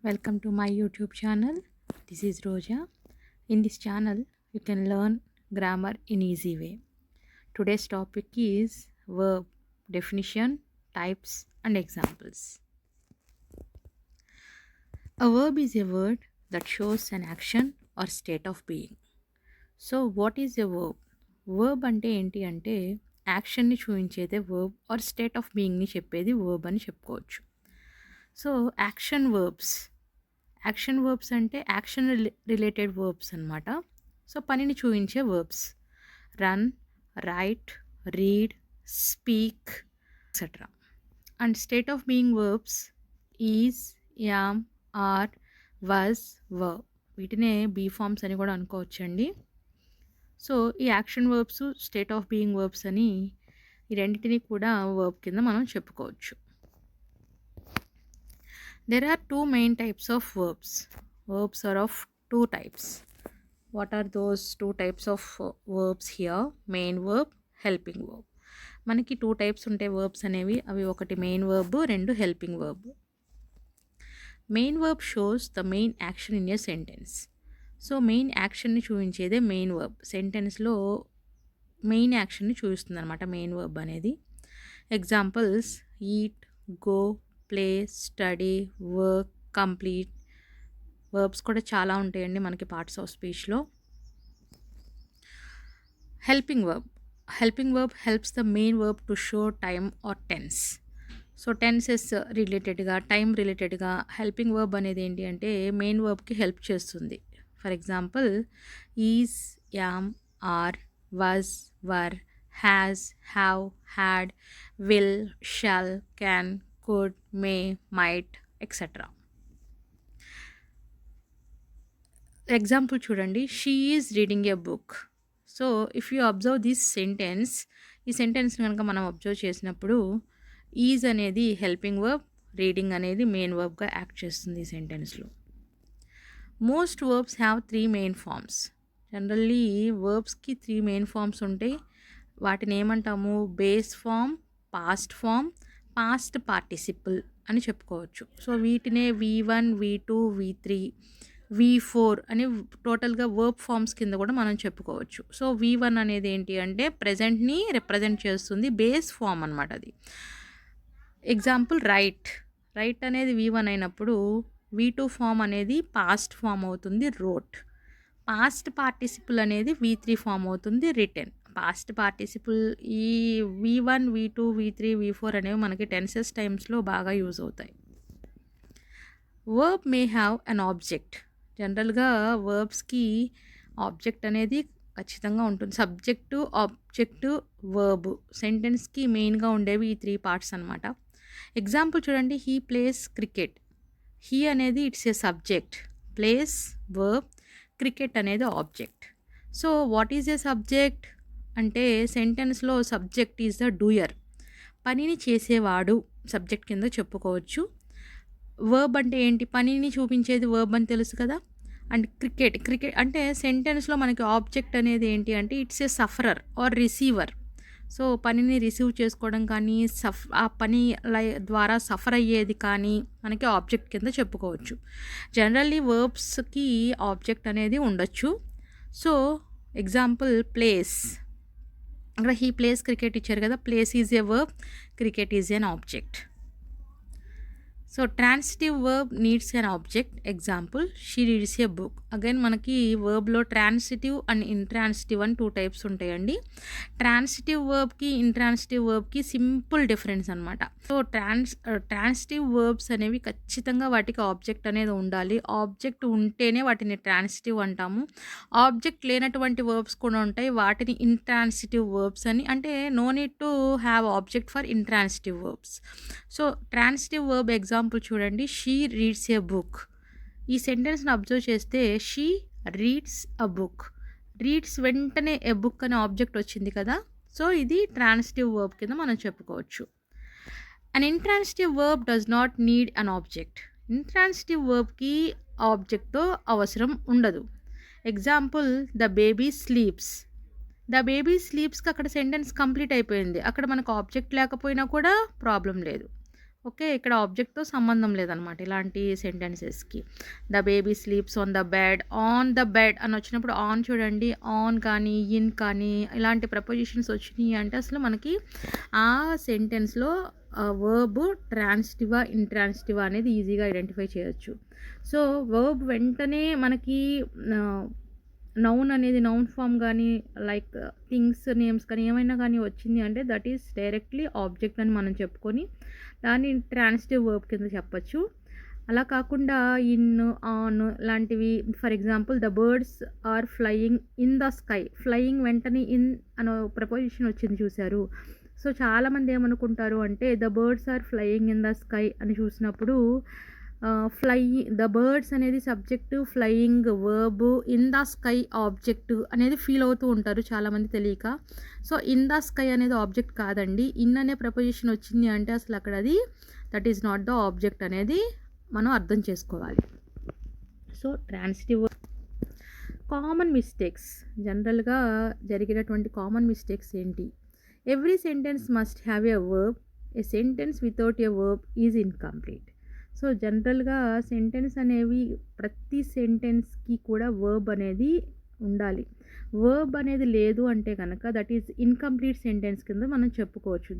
Welcome to my YouTube channel. This is Roja. In this channel, you can learn grammar in easy way. Today's topic is verb definition, types, and examples. A verb is a word that shows an action or state of being. So, what is a verb? Verb అంటే ఏంటి అంటే యాక్షన్ని చూపించేదే verb or state of beingని చెప్పేది verb అని చెప్పుకోవచ్చు. So, action verbs అంటే action related verbs అనమాట. So పనిని చూపించే verbs run, write, read, speak etcetera. And state of being verbs is, am, are, was, were. వీటినే బీ ఫార్మ్స్ అని కూడా అనుకోవచ్చండి. సో ఈ action verbs, state of being verbs అని ఈ రెండింటిని కూడా వర్బ్ కింద మనం చెప్పుకోవచ్చు. There are two main types of verbs. Verbs are of two types. What are those two types of verbs here? Main verb, helping verb. మనకి two types ఉంటాయి verbs అనేవి. అవి ఒకటి మెయిన్ వర్బ్, రెండు helping verb. Main verb shows the main action in a sentence. So main యాక్షన్ని చూపించేదే main verb. సెంటెన్స్లో main యాక్షన్ని చూపిస్తుంది అనమాట మెయిన్ వర్బ్ అనేది. Examples eat, go, play, study, work, complete. Verbs కూడా చాలా ఉంటాయండి మనకి పార్ట్స్ ఆఫ్ స్పీచ్లో. Helping verb helps the main verb to show time or tense. So tenses రిలేటెడ్గా, టైం రిలేటెడ్గా హెల్పింగ్ వర్బ్ అనేది ఏంటి అంటే మెయిన్ వర్బ్కి హెల్ప్ చేస్తుంది. For example is, am, are, was, were, has, have, had, will, shall, can, could, may, might, etc. Example చూడండి, she is reading a book. So if you observe this sentence, ఈ sentence కనుక మనం observe చేసినప్పుడు is అనేది helping verb, reading అనేది main వర్బ్గా act చేస్తుంది ఈ సెంటెన్స్లో. Most verbs have 3 main forms. Generally వర్బ్స్కి 3 మెయిన్ ఫార్మ్స్ ఉంటాయి. వాటిని ఏమంటాము? Base form, past form, past participle అని చెప్పుకోవచ్చు. సో వీటినే V1, V2, V3, V4 అని టోటల్గా వర్బ్ ఫార్మ్స్ కింద కూడా మనం చెప్పుకోవచ్చు. సో V1 అనేది ఏంటి అంటే ప్రెజెంట్ని రిప్రజెంట్ చేస్తుంది, బేస్ ఫామ్ అనమాట అది. ఎగ్జాంపుల్ రైట్ అనేది V1 అయినప్పుడు V2 ఫామ్ అనేది పాస్ట్ ఫామ్ అవుతుంది, రోట్. పాస్ట్ పార్టిసిపుల్ అనేది V3 ఫామ్ అవుతుంది, రిటెన్. పాస్ట్ పార్టిసిపుల్ ఈ V1, V2, V3, V4 అనేవి మనకి టెన్సెస్ టైమ్స్లో బాగా యూజ్ అవుతాయి. Verb may have an object. జనరల్గా వర్బ్స్కి ఆబ్జెక్ట్ అనేది ఖచ్చితంగా ఉంటుంది. Subject, object, verb. సెంటెన్స్కి మెయిన్గా ఉండేవి ఈ 3 పార్ట్స్ అనమాట. ఎగ్జాంపుల్ చూడండి, హీ ప్లేస్ క్రికెట్. హీ అనేది it's a subject, plays verb, cricket అనేది object. So what is a subject అంటే సెంటెన్స్లో సబ్జెక్ట్ ఈజ్ ద డూయర్, పనిని చేసేవాడు సబ్జెక్ట్ కింద చెప్పుకోవచ్చు. వర్బ్ అంటే ఏంటి? పనిని చూపించేది వర్బ్ అని తెలుసు కదా. అండ్ క్రికెట్ అంటే సెంటెన్స్లో మనకి ఆబ్జెక్ట్ అనేది ఏంటి అంటే it's a sufferer or receiver. So పనిని రిసీవ్ చేసుకోవడం కానీ ఆ పని ద్వారా సఫర్ అయ్యేది కానీ మనకి ఆబ్జెక్ట్ కింద చెప్పుకోవచ్చు. జనరల్లీ వర్బ్స్కి ఆబ్జెక్ట్ అనేది ఉండొచ్చు. సో ఎగ్జాంపుల్ ప్లేస్, అక్కడ హీ ప్లేస్ క్రికెట్ ఇచ్చారు కదా. Plays is a verb, cricket is an object. So transitive verb needs an object. Example she reads a book. Again మనకి వర్బ్లో ట్రాన్సిటివ్ అండ్ ఇంట్రాన్సిటివ్ అని 2 types ఉంటాయండి. ట్రాన్సిటివ్ వర్బ్కి ఇంట్రాన్సిటివ్ వర్బ్కి సింపుల్ డిఫరెన్స్ అనమాట. సో ట్రాన్సిటివ్ వర్బ్స్ అనేవి ఖచ్చితంగా వాటికి ఆబ్జెక్ట్ అనేది ఉండాలి. ఆబ్జెక్ట్ ఉంటేనే వాటిని ట్రాన్సిటివ్ అంటాము. ఆబ్జెక్ట్ లేనటువంటి వర్బ్స్ కూడా ఉంటాయి, వాటిని ఇంట్రాన్సిటివ్ వర్బ్స్ అని. అంటే no need to have object for intransitive verbs. So transitive verb example చూడండి, షీ రీడ్స్ ఏ బుక్. ఈ సెంటెన్స్ని అబ్జర్వ్ చేస్తే she reads a book. Reads వెంటనే ఏ బుక్ అనే ఆబ్జెక్ట్ వచ్చింది కదా. సో ఇది ట్రాన్సిటివ్ వర్బ్ కింద మనం చెప్పుకోవచ్చు. An intransitive verb does not need an object. Intransitive వర్బ్కి ఆబ్జెక్ట్తో అవసరం ఉండదు. Example the baby sleeps. The baby స్లీప్స్కి అక్కడ సెంటెన్స్ కంప్లీట్ అయిపోయింది. అక్కడ మనకు ఆబ్జెక్ట్ లేకపోయినా కూడా ప్రాబ్లం లేదు. ఓకే. ఇక్కడ ఆబ్జెక్ట్‌తో సంబంధం లేదనమాట ఇలాంటి సెంటెన్సెస్‌కి. The baby sleeps on the bed అని వచ్చినప్పుడు ఆన్ చూడండి. ఆన్ కానీ, ఇన్ కానీ ఇలాంటి ప్రపోజిషన్స్ వచ్చినియి అంటే అసలు మనకి ఆ సెంటెన్స్‌లో వర్బ్ ట్రాన్సిటివా, ఇంట్రాన్సిటివా అనేది ఈజీగా ఐడెంటిఫై చేయొచ్చు. సో, వర్బ్ వెంటనే మనకి ఆహ్, నౌన్ అనేది నౌన్ ఫార్మ్ గానీ, లైక్ థింగ్స్ నేమ్స్ కానీ ఏమైనా కానీ వచ్చింది అంటే దట్ ఈస్ డైరెక్ట్‌లీ ఆబ్జెక్ట్ అని మనం చెప్పుకొని దాన్ని ట్రాన్సిటివ్ వర్బ్ కింద చెప్పొచ్చు. అలా కాకుండా ఇన్, ఆన్ లాంటివి for example the birds are flying in the sky. Flying వెంటనే ఇన్ అనో ప్రపోజిషన్ వచ్చింది చూసారు. సో, చాలామంది ఏమనుకుంటారు అంటే the birds are flying in the sky అని చూసినప్పుడు ద బర్డ్స్ అనేది subject, flying verb, in the sky object అనేది ఫీల్ అవుతూ ఉంటారు చాలామంది తెలియక. సో, ఇన్ ద స్కై అనేది ఆబ్జెక్ట్ కాదండి. ఇన్ అనే ప్రపోజిషన్ వచ్చింది అంటే అసలు అక్కడ అది that is not the object అనేది మనం అర్థం చేసుకోవాలి. సో, ట్రాన్సిటివ్ కామన్ మిస్టేక్స్ జనరల్‌గా జరిగేటటువంటి కామన్ మిస్టేక్స్ ఏంటి? Every sentence must have a verb. A sentence without a verb is incomplete. So, జనరల్‌గా సెంటెన్స్ అనేవి ప్రతి సెంటెన్స్‌కి కూడా వర్బ్ అనేది ఉండాలి. వర్బ్ అనేది లేదు అంటే గనక దట్ ఈజ్ ఇన్‌కంప్లీట్ సెంటెన్స్ కింద మనం చెప్పుకోవచ్చు.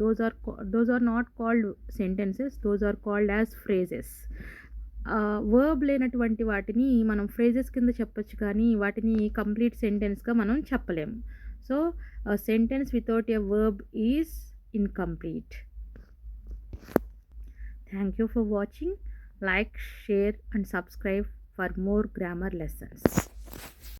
Those are not called sentences. Those are called as phrases. Verb లేనటువంటి వాటిని మనం ఫ్రేజెస్ కింద చెప్పొచ్చు కానీ వాటిని కంప్లీట్ సెంటెన్స్‌గా మనం చెప్పలేము. So, sentence without a verb is incomplete. Thank you for watching. Like, share and subscribe for more grammar lessons.